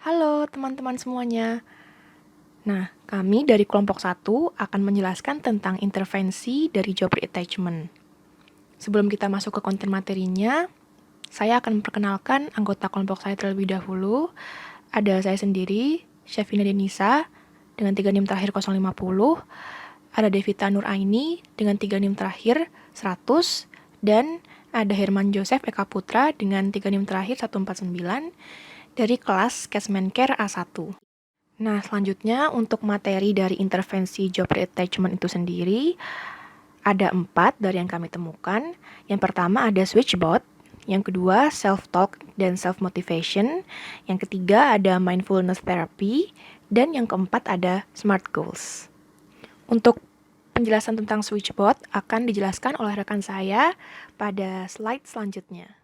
Halo teman-teman semuanya. Nah, kami dari kelompok 1 akan menjelaskan tentang intervensi dari job reattachment. Sebelum kita masuk ke konten materinya, saya akan memperkenalkan anggota kelompok saya terlebih dahulu. Ada saya sendiri, Syafina Denisa, dengan 3 NIM terakhir 050. Ada Devita Nur Aini dengan 3 NIM terakhir 100. Dan ada Herman Joseph Eka Putra dengan 3 NIM terakhir 149 dari kelas Casemancare A1. Nah, selanjutnya untuk materi dari intervensi job reattachment itu sendiri, ada 4 dari yang kami temukan. Yang pertama ada switchbot, yang kedua self-talk dan self-motivation, yang ketiga ada mindfulness therapy, dan yang keempat ada SMART goals. Untuk penjelasan tentang switchbot akan dijelaskan oleh rekan saya pada slide selanjutnya.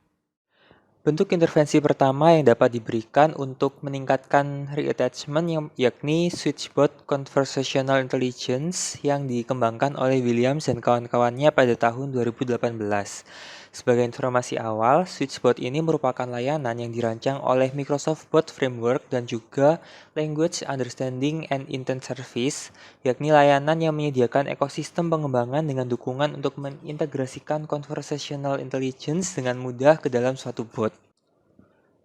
Bentuk intervensi pertama yang dapat diberikan untuk meningkatkan reattachment yakni switchbot conversational intelligence yang dikembangkan oleh Williams dan kawan-kawannya pada tahun 2018. Sebagai informasi awal, switchbot ini merupakan layanan yang dirancang oleh Microsoft Bot Framework dan juga Language Understanding and Intent Service, yakni layanan yang menyediakan ekosistem pengembangan dengan dukungan untuk mengintegrasikan conversational intelligence dengan mudah ke dalam suatu bot.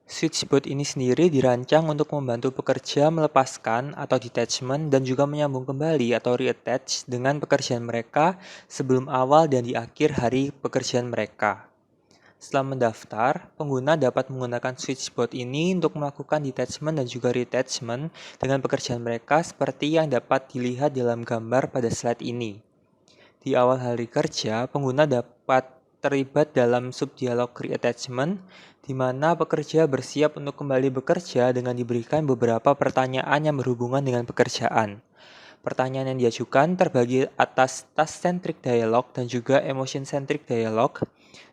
Switchbot ini sendiri dirancang untuk membantu pekerja melepaskan atau detachment dan juga menyambung kembali atau reattach dengan pekerjaan mereka sebelum awal dan di akhir hari pekerjaan mereka. Setelah mendaftar, pengguna dapat menggunakan switchbot ini untuk melakukan detachment dan juga reattachment dengan pekerjaan mereka seperti yang dapat dilihat dalam gambar pada slide ini. Di awal hari kerja, pengguna dapat terlibat dalam subdialog reattachment, di mana pekerja bersiap untuk kembali bekerja dengan diberikan beberapa pertanyaan yang berhubungan dengan pekerjaan. Pertanyaan yang diajukan terbagi atas task-centric dialog dan juga emotion-centric dialog,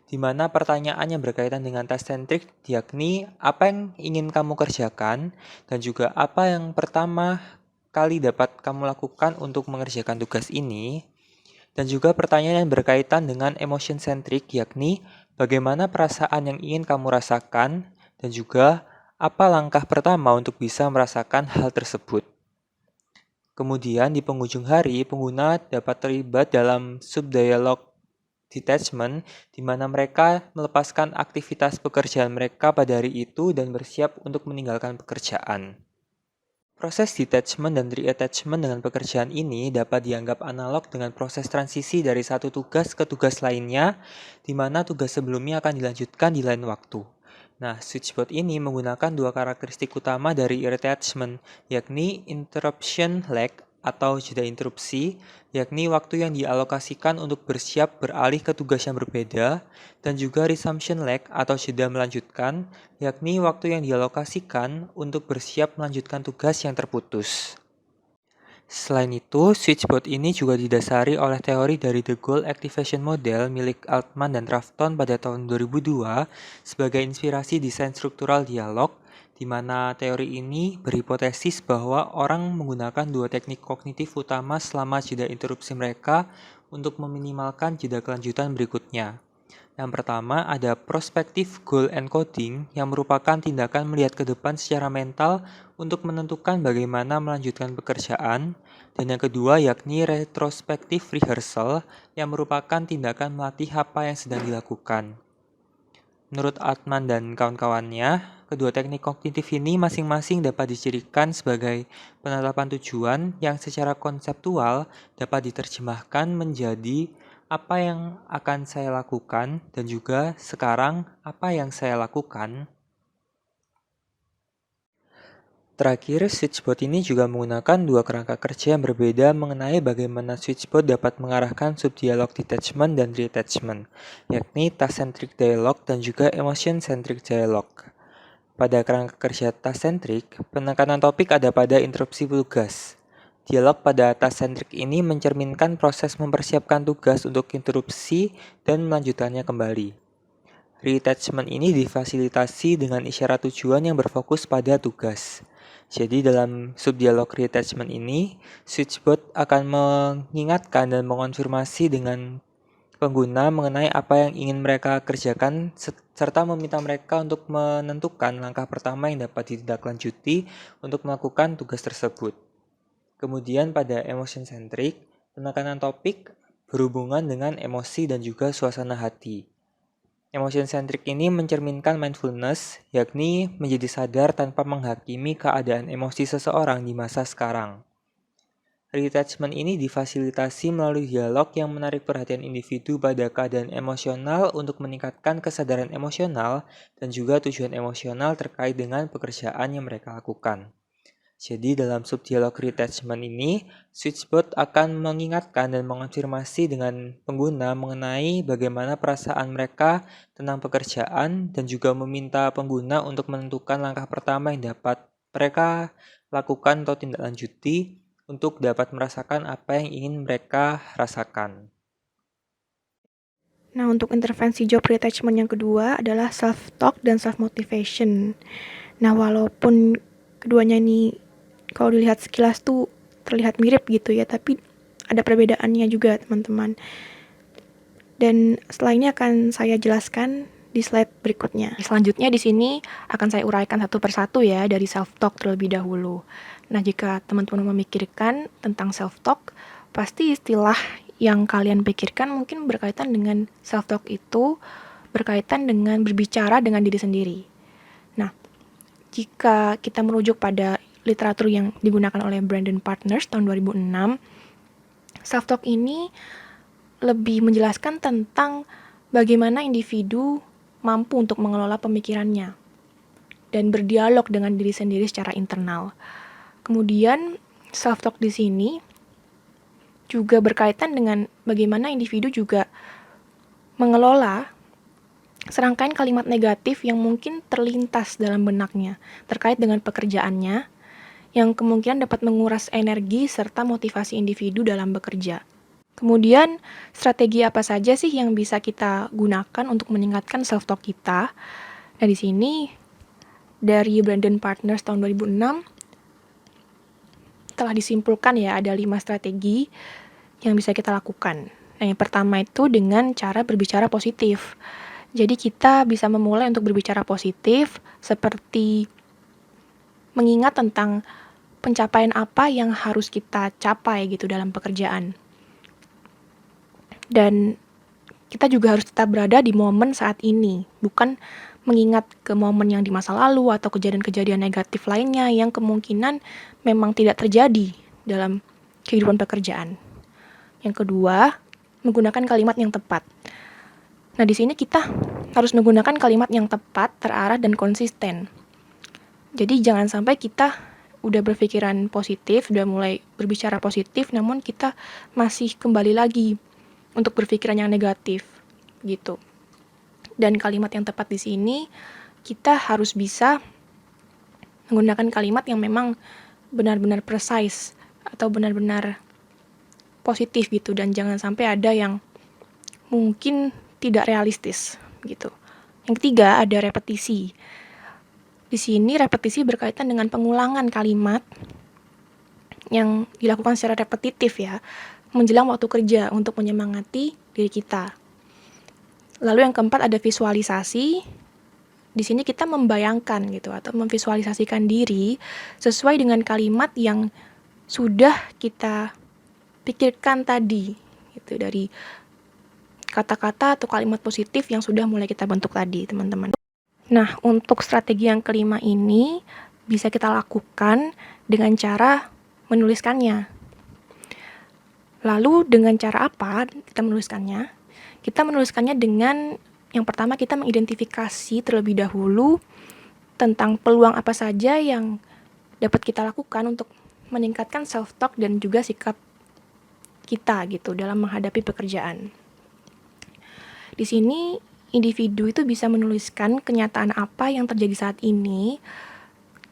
di mana pertanyaan yang berkaitan dengan task-centric yakni apa yang ingin kamu kerjakan dan juga apa yang pertama kali dapat kamu lakukan untuk mengerjakan tugas ini. Dan juga pertanyaan yang berkaitan dengan emotion centric, yakni bagaimana perasaan yang ingin kamu rasakan dan juga apa langkah pertama untuk bisa merasakan hal tersebut. Kemudian di penghujung hari, pengguna dapat terlibat dalam subdialog detachment, di mana mereka melepaskan aktivitas pekerjaan mereka pada hari itu dan bersiap untuk meninggalkan pekerjaan. Proses detachment dan reattachment dengan pekerjaan ini dapat dianggap analog dengan proses transisi dari satu tugas ke tugas lainnya, di mana tugas sebelumnya akan dilanjutkan di lain waktu. Nah, switchbot ini menggunakan dua karakteristik utama dari reattachment, yakni interruption lag atau jeda interupsi, yakni waktu yang dialokasikan untuk bersiap beralih ke tugas yang berbeda, dan juga resumption lag atau jeda melanjutkan, yakni waktu yang dialokasikan untuk bersiap melanjutkan tugas yang terputus. Selain itu, switchbot ini juga didasari oleh teori dari The Goal Activation Model milik Altman dan Rafton pada tahun 2002 sebagai inspirasi desain struktural dialog, di mana teori ini berhipotesis bahwa orang menggunakan dua teknik kognitif utama selama jeda interupsi mereka untuk meminimalkan jeda kelanjutan berikutnya. Yang pertama ada prospective goal encoding yang merupakan tindakan melihat ke depan secara mental untuk menentukan bagaimana melanjutkan pekerjaan. Dan yang kedua yakni retrospective rehearsal yang merupakan tindakan melatih apa yang sedang dilakukan. Menurut Altman dan kawan-kawannya, kedua teknik kognitif ini masing-masing dapat dicirikan sebagai penetapan tujuan yang secara konseptual dapat diterjemahkan menjadi apa yang akan saya lakukan dan juga sekarang apa yang saya lakukan. Terakhir, switchbot ini juga menggunakan dua kerangka kerja yang berbeda mengenai bagaimana switchbot dapat mengarahkan subdialog detachment dan reattachment, yakni task-centric dialog dan juga emotion-centric dialog. Pada kerangka kerja task-centric, penekanan topik ada pada interupsi tugas. Dialog pada task-centric ini mencerminkan proses mempersiapkan tugas untuk interupsi dan melanjutkannya kembali. Reattachment ini difasilitasi dengan isyarat tujuan yang berfokus pada tugas. Jadi dalam subdialog reattachment ini, switchbot akan mengingatkan dan mengonfirmasi dengan pengguna mengenai apa yang ingin mereka kerjakan serta meminta mereka untuk menentukan langkah pertama yang dapat ditindaklanjuti untuk melakukan tugas tersebut. Kemudian pada emotion centric, penekanan topik berhubungan dengan emosi dan juga suasana hati. Emotion centric ini mencerminkan mindfulness, yakni menjadi sadar tanpa menghakimi keadaan emosi seseorang di masa sekarang. Retachment ini difasilitasi melalui dialog yang menarik perhatian individu pada keadaan emosional untuk meningkatkan kesadaran emosional dan juga tujuan emosional terkait dengan pekerjaan yang mereka lakukan. Jadi dalam subdialog retachment ini, switchbot akan mengingatkan dan mengonfirmasi dengan pengguna mengenai bagaimana perasaan mereka tentang pekerjaan dan juga meminta pengguna untuk menentukan langkah pertama yang dapat mereka lakukan atau tindak lanjuti untuk dapat merasakan apa yang ingin mereka rasakan. Nah, untuk intervensi job retachment yang kedua adalah self-talk dan self-motivation. Nah, walaupun keduanya ini kalau dilihat sekilas tuh terlihat mirip gitu ya, tapi ada perbedaannya juga, teman-teman. Dan setelah ini akan saya jelaskan di slide berikutnya. Selanjutnya di sini akan saya uraikan satu persatu ya, dari self-talk terlebih dahulu. Nah, jika teman-teman memikirkan tentang self-talk, pasti istilah yang kalian pikirkan mungkin berkaitan dengan self-talk itu berkaitan dengan berbicara dengan diri sendiri. Nah, jika kita merujuk pada literatur yang digunakan oleh Brandon Partners tahun 2006, self-talk ini lebih menjelaskan tentang bagaimana individu mampu untuk mengelola pemikirannya dan berdialog dengan diri sendiri secara internal. Kemudian self-talk di sini juga berkaitan dengan bagaimana individu juga mengelola serangkaian kalimat negatif yang mungkin terlintas dalam benaknya terkait dengan pekerjaannya yang kemungkinan dapat menguras energi serta motivasi individu dalam bekerja. Kemudian, strategi apa saja sih yang bisa kita gunakan untuk meningkatkan self-talk kita? Nah, di sini dari Brandon Partners tahun 2006 telah disimpulkan ya, ada 5 strategi yang bisa kita lakukan. Nah, yang pertama itu dengan cara berbicara positif. Jadi kita bisa memulai untuk berbicara positif seperti mengingat tentang pencapaian apa yang harus kita capai gitu dalam pekerjaan. Dan kita juga harus tetap berada di momen saat ini, bukan mengingat ke momen yang di masa lalu atau kejadian-kejadian negatif lainnya yang kemungkinan memang tidak terjadi dalam kehidupan pekerjaan. Yang kedua, menggunakan kalimat yang tepat. Nah, di sini kita harus menggunakan kalimat yang tepat, terarah, dan konsisten. Jadi jangan sampai kita udah berpikiran positif, udah mulai berbicara positif, namun kita masih kembali lagi untuk berpikiran yang negatif, gitu. Dan kalimat yang tepat di sini, kita harus bisa menggunakan kalimat yang memang benar-benar precise atau benar-benar positif gitu, dan jangan sampai ada yang mungkin tidak realistis gitu. Yang ketiga ada repetisi. Di sini repetisi berkaitan dengan pengulangan kalimat yang dilakukan secara repetitif ya, menjelang waktu kerja untuk menyemangati diri kita. Lalu yang keempat ada visualisasi. Di sini kita membayangkan gitu atau memvisualisasikan diri sesuai dengan kalimat yang sudah kita pikirkan tadi gitu, dari kata-kata atau kalimat positif yang sudah mulai kita bentuk tadi, teman-teman. Nah, untuk strategi yang kelima ini bisa kita lakukan dengan cara menuliskannya. Lalu dengan cara apa kita menuliskannya? Kita menuliskannya dengan yang pertama kita mengidentifikasi terlebih dahulu tentang peluang apa saja yang dapat kita lakukan untuk meningkatkan self-talk dan juga sikap kita gitu dalam menghadapi pekerjaan. Di sini individu itu bisa menuliskan kenyataan apa yang terjadi saat ini.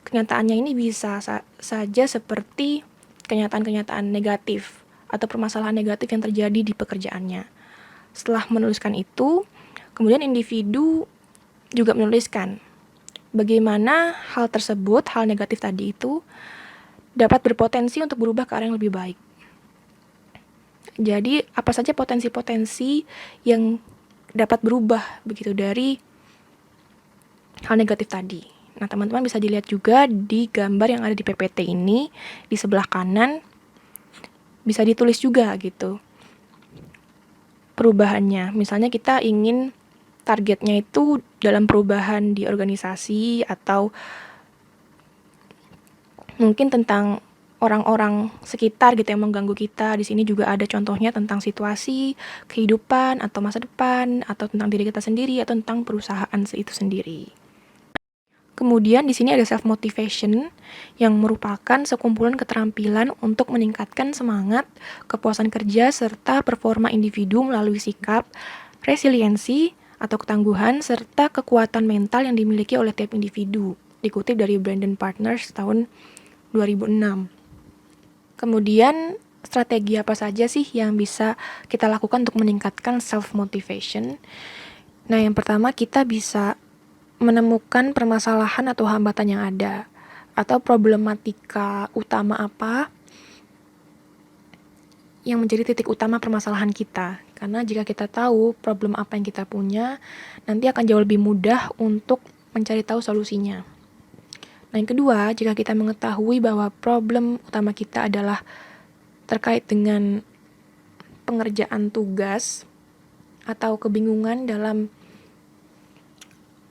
Kenyataannya ini bisa saja seperti kenyataan-kenyataan negatif atau permasalahan negatif yang terjadi di pekerjaannya. Setelah menuliskan itu, kemudian individu juga menuliskan bagaimana hal tersebut, hal negatif tadi itu dapat berpotensi untuk berubah ke arah yang lebih baik. Jadi apa saja potensi-potensi yang dapat berubah begitu dari hal negatif tadi. Nah, teman-teman bisa dilihat juga di gambar yang ada di PPT ini, di sebelah kanan bisa ditulis juga gitu perubahannya. Misalnya kita ingin targetnya itu dalam perubahan di organisasi atau mungkin tentang orang-orang sekitar gitu yang mengganggu kita. Di sini juga ada contohnya tentang situasi, kehidupan atau masa depan atau tentang diri kita sendiri atau tentang perusahaan itu sendiri. Kemudian di sini ada self motivation yang merupakan sekumpulan keterampilan untuk meningkatkan semangat, kepuasan kerja serta performa individu melalui sikap, resiliensi atau ketangguhan serta kekuatan mental yang dimiliki oleh tiap individu. Dikutip dari Brandon Partners tahun 2006. Kemudian strategi apa saja sih yang bisa kita lakukan untuk meningkatkan self motivation? Nah, yang pertama kita bisa menemukan permasalahan atau hambatan yang ada atau problematika utama apa yang menjadi titik utama permasalahan kita. Karena jika kita tahu problem apa yang kita punya, nanti akan jauh lebih mudah untuk mencari tahu solusinya. Nah, yang kedua, jika kita mengetahui bahwa problem utama kita adalah terkait dengan pengerjaan tugas atau kebingungan dalam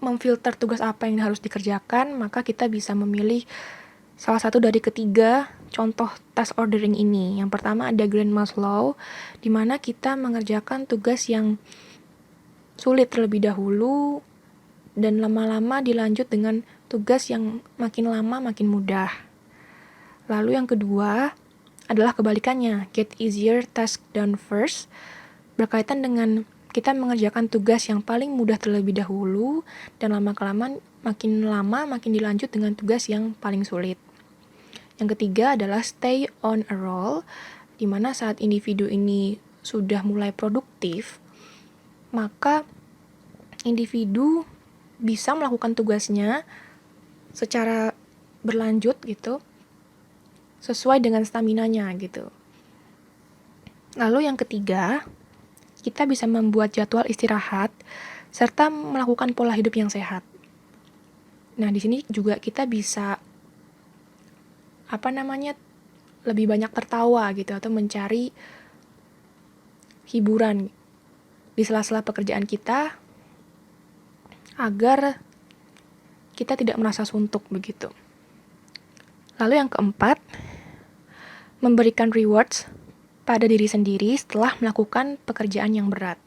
memfilter tugas apa yang harus dikerjakan, maka kita bisa memilih salah satu dari ketiga contoh task ordering ini. Yang pertama ada Grandma's Law, di mana kita mengerjakan tugas yang sulit terlebih dahulu dan lama-lama dilanjut dengan tugas yang makin lama makin mudah. Lalu yang kedua adalah kebalikannya, get easier task done first, berkaitan dengan kita mengerjakan tugas yang paling mudah terlebih dahulu dan lama-kelamaan makin lama makin dilanjut dengan tugas yang paling sulit. Yang ketiga adalah stay on a roll, di mana saat individu ini sudah mulai produktif, maka individu bisa melakukan tugasnya secara berlanjut gitu, sesuai dengan staminanya gitu. Lalu yang ketiga, kita bisa membuat jadwal istirahat serta melakukan pola hidup yang sehat. Nah, di sini juga kita bisa lebih banyak tertawa gitu atau mencari hiburan di sela-sela pekerjaan kita agar kita tidak merasa suntuk begitu. Lalu yang keempat, memberikan rewards pada diri sendiri setelah melakukan pekerjaan yang berat.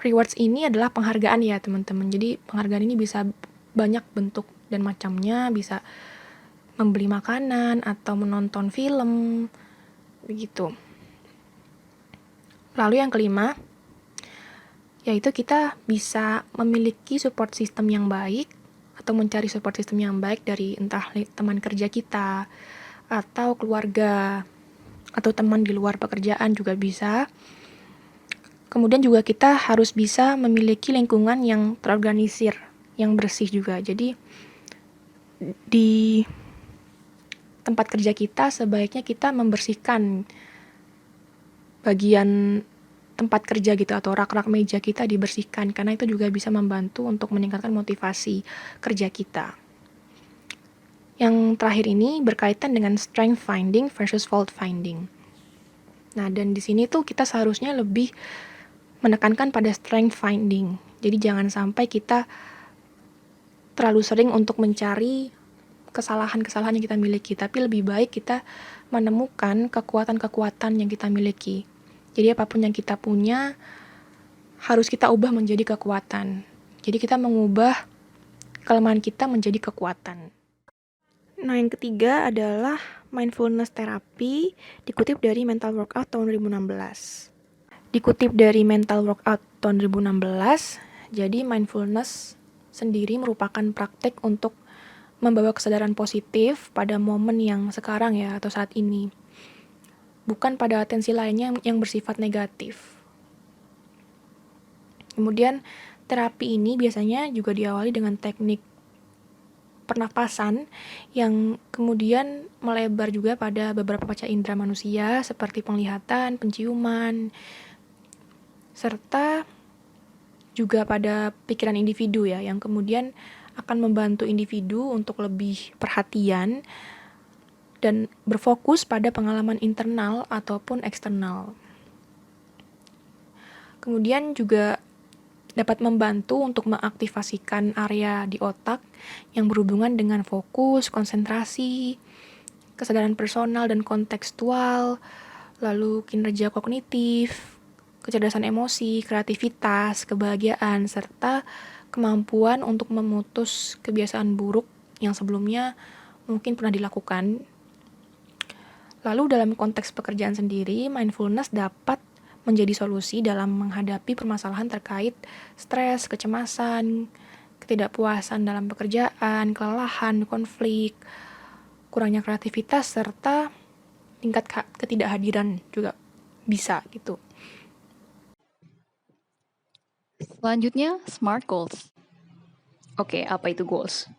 Rewards ini adalah penghargaan ya teman-teman. Jadi penghargaan ini bisa banyak bentuk dan macamnya, bisa membeli makanan atau menonton film, begitu. Lalu yang kelima, yaitu kita bisa memiliki support system yang baik atau mencari support system yang baik dari entah teman kerja kita atau keluarga atau teman di luar pekerjaan juga bisa. Kemudian juga kita harus bisa memiliki lingkungan yang terorganisir, yang bersih juga. Jadi di tempat kerja kita sebaiknya kita membersihkan bagian tempat kerja gitu atau rak-rak meja kita dibersihkan karena itu juga bisa membantu untuk meningkatkan motivasi kerja kita. Yang terakhir ini berkaitan dengan strength finding versus fault finding. Nah, dan di sini tuh kita seharusnya lebih menekankan pada strength finding. Jadi jangan sampai kita terlalu sering untuk mencari kesalahan-kesalahan yang kita miliki, tapi lebih baik kita menemukan kekuatan-kekuatan yang kita miliki. Jadi apapun yang kita punya harus kita ubah menjadi kekuatan. Jadi kita mengubah kelemahan kita menjadi kekuatan. Nah, yang ketiga adalah mindfulness therapy, dikutip dari Mental Workout tahun 2016. Dikutip dari Mental Workout tahun 2016, jadi mindfulness sendiri merupakan praktek untuk membawa kesadaran positif pada momen yang sekarang ya, atau saat ini. Bukan pada atensi lainnya yang bersifat negatif. Kemudian, terapi ini biasanya juga diawali dengan teknik pernapasan yang kemudian melebar juga pada beberapa panca indera manusia seperti penglihatan, penciuman, serta juga pada pikiran individu ya, yang kemudian akan membantu individu untuk lebih perhatian dan berfokus pada pengalaman internal ataupun eksternal. Kemudian juga dapat membantu untuk mengaktifasikan area di otak yang berhubungan dengan fokus, konsentrasi, kesadaran personal dan kontekstual, lalu kinerja kognitif, kecerdasan emosi, kreativitas, kebahagiaan, serta kemampuan untuk memutus kebiasaan buruk yang sebelumnya mungkin pernah dilakukan. Lalu dalam konteks pekerjaan sendiri, mindfulness dapat menjadi solusi dalam menghadapi permasalahan terkait stres, kecemasan, ketidakpuasan dalam pekerjaan, kelelahan, konflik, kurangnya kreativitas, serta tingkat ketidakhadiran juga bisa gitu. Selanjutnya, SMART Goals. Oke, apa itu goals?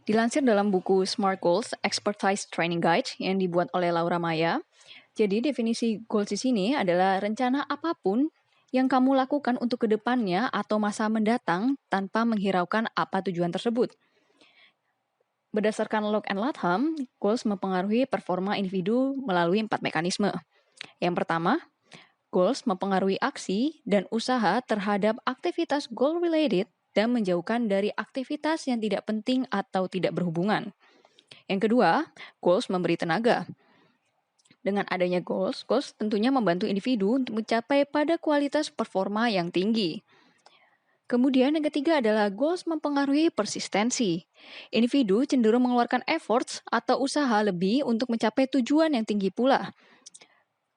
Dilansir dalam buku SMART Goals Expertise Training Guide yang dibuat oleh Laura Maya, jadi definisi goals di sini adalah rencana apapun yang kamu lakukan untuk kedepannya atau masa mendatang tanpa menghiraukan apa tujuan tersebut. Berdasarkan Locke and Latham, goals mempengaruhi performa individu melalui 4 mekanisme. Yang pertama, goals mempengaruhi aksi dan usaha terhadap aktivitas goal-related dan menjauhkan dari aktivitas yang tidak penting atau tidak berhubungan. Yang kedua, goals memberi tenaga. Dengan adanya goals tentunya membantu individu untuk mencapai pada kualitas performa yang tinggi. Kemudian yang ketiga adalah goals mempengaruhi persistensi. Individu cenderung mengeluarkan efforts atau usaha lebih untuk mencapai tujuan yang tinggi pula.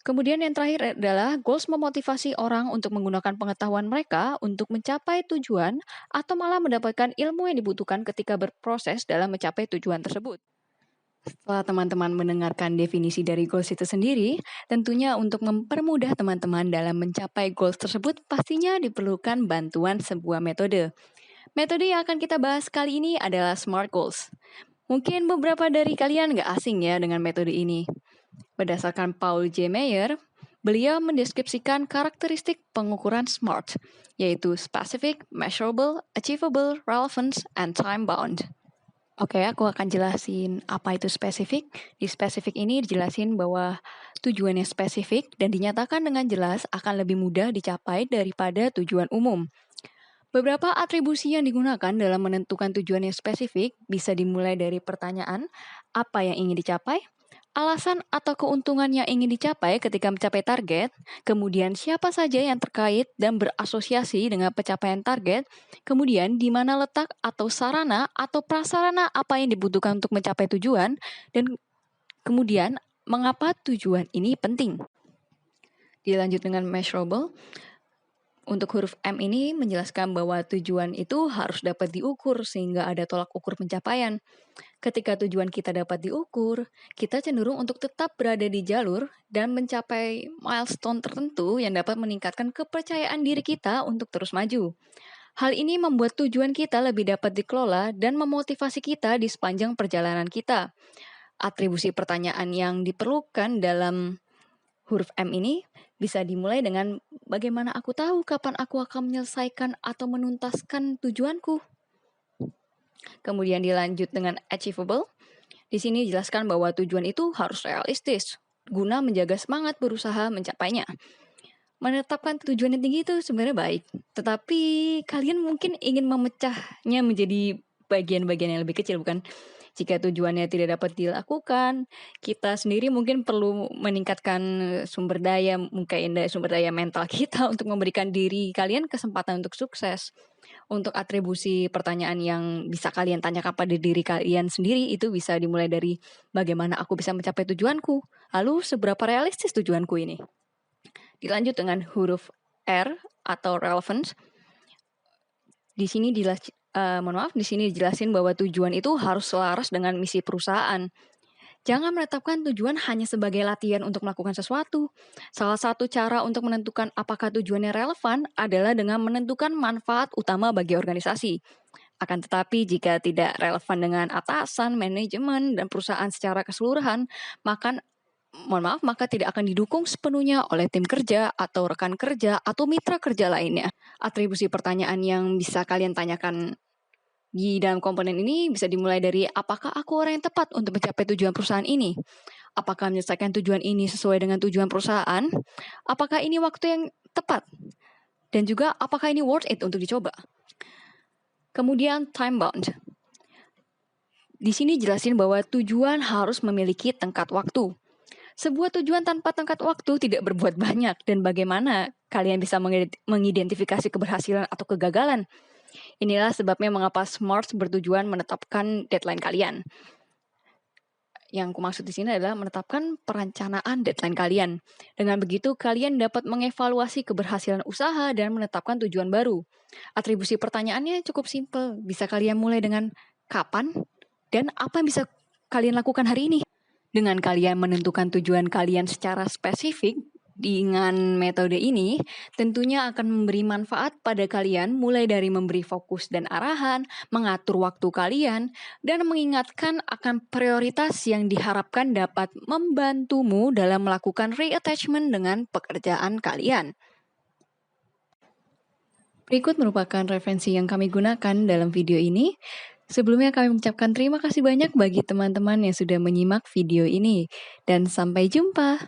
Kemudian yang terakhir adalah goals memotivasi orang untuk menggunakan pengetahuan mereka untuk mencapai tujuan atau malah mendapatkan ilmu yang dibutuhkan ketika berproses dalam mencapai tujuan tersebut. Setelah teman-teman mendengarkan definisi dari goals itu sendiri, tentunya untuk mempermudah teman-teman dalam mencapai goals tersebut pastinya diperlukan bantuan sebuah metode. Metode yang akan kita bahas kali ini adalah SMART Goals. Mungkin beberapa dari kalian nggak asing ya dengan metode ini. Berdasarkan Paul J. Meyer, beliau mendeskripsikan karakteristik pengukuran SMART, yaitu Specific, Measurable, Achievable, Relevant, and Time-Bound. Oke, aku akan jelasin apa itu spesifik. Di spesifik ini dijelasin bahwa tujuannya spesifik dan dinyatakan dengan jelas akan lebih mudah dicapai daripada tujuan umum. Beberapa atribusi yang digunakan dalam menentukan tujuan yang spesifik bisa dimulai dari pertanyaan, apa yang ingin dicapai? Alasan atau keuntungan yang ingin dicapai ketika mencapai target, kemudian siapa saja yang terkait dan berasosiasi dengan pencapaian target, kemudian di mana letak atau sarana atau prasarana apa yang dibutuhkan untuk mencapai tujuan, dan kemudian mengapa tujuan ini penting. Dilanjut dengan measurable. Untuk huruf M ini menjelaskan bahwa tujuan itu harus dapat diukur sehingga ada tolak ukur pencapaian. Ketika tujuan kita dapat diukur, kita cenderung untuk tetap berada di jalur dan mencapai milestone tertentu yang dapat meningkatkan kepercayaan diri kita untuk terus maju. Hal ini membuat tujuan kita lebih dapat dikelola dan memotivasi kita di sepanjang perjalanan kita. Atribusi pertanyaan yang diperlukan dalam huruf M ini bisa dimulai dengan bagaimana aku tahu kapan aku akan menyelesaikan atau menuntaskan tujuanku. Kemudian dilanjut dengan achievable. Di sini dijelaskan bahwa tujuan itu harus realistis, guna menjaga semangat berusaha mencapainya. Menetapkan tujuan yang tinggi itu sebenarnya baik, tetapi kalian mungkin ingin memecahnya menjadi bagian-bagian yang lebih kecil, bukan? Jika tujuannya tidak dapat dilakukan, kita sendiri mungkin perlu meningkatkan sumber daya mental kita untuk memberikan diri kalian kesempatan untuk sukses. Untuk atribusi pertanyaan yang bisa kalian tanyakan pada diri kalian sendiri itu bisa dimulai dari bagaimana aku bisa mencapai tujuanku, lalu seberapa realistis tujuanku ini. Dilanjut dengan huruf R atau relevance. Di sini di sini dijelasin bahwa tujuan itu harus selaras dengan misi perusahaan. Jangan menetapkan tujuan hanya sebagai latihan untuk melakukan sesuatu. Salah satu cara untuk menentukan apakah tujuannya relevan adalah dengan menentukan manfaat utama bagi organisasi. Akan tetapi jika tidak relevan dengan atasan, manajemen, dan perusahaan secara keseluruhan, maka tidak akan didukung sepenuhnya oleh tim kerja atau rekan kerja atau mitra kerja lainnya. Atribusi pertanyaan yang bisa kalian tanyakan di dalam komponen ini bisa dimulai dari apakah aku orang yang tepat untuk mencapai tujuan perusahaan ini? Apakah menyelesaikan tujuan ini sesuai dengan tujuan perusahaan? Apakah ini waktu yang tepat? Dan juga apakah ini worth it untuk dicoba? Kemudian time bound. Di sini jelasin bahwa tujuan harus memiliki tenggat waktu. Sebuah tujuan tanpa tenggat waktu tidak berbuat banyak, dan bagaimana kalian bisa mengidentifikasi keberhasilan atau kegagalan. Inilah sebabnya mengapa SMART bertujuan menetapkan deadline kalian. Yang kumaksud di sini adalah menetapkan perencanaan deadline kalian. Dengan begitu, kalian dapat mengevaluasi keberhasilan usaha dan menetapkan tujuan baru. Atribusi pertanyaannya cukup simpel. Bisa kalian mulai dengan kapan dan apa yang bisa kalian lakukan hari ini. Dengan kalian menentukan tujuan kalian secara spesifik, dengan metode ini tentunya akan memberi manfaat pada kalian, mulai dari memberi fokus dan arahan, mengatur waktu kalian, dan mengingatkan akan prioritas yang diharapkan dapat membantumu dalam melakukan reattachment dengan pekerjaan kalian. Berikut merupakan referensi yang kami gunakan dalam video ini. Sebelumnya kami mengucapkan terima kasih banyak bagi teman-teman yang sudah menyimak video ini. Dan sampai jumpa!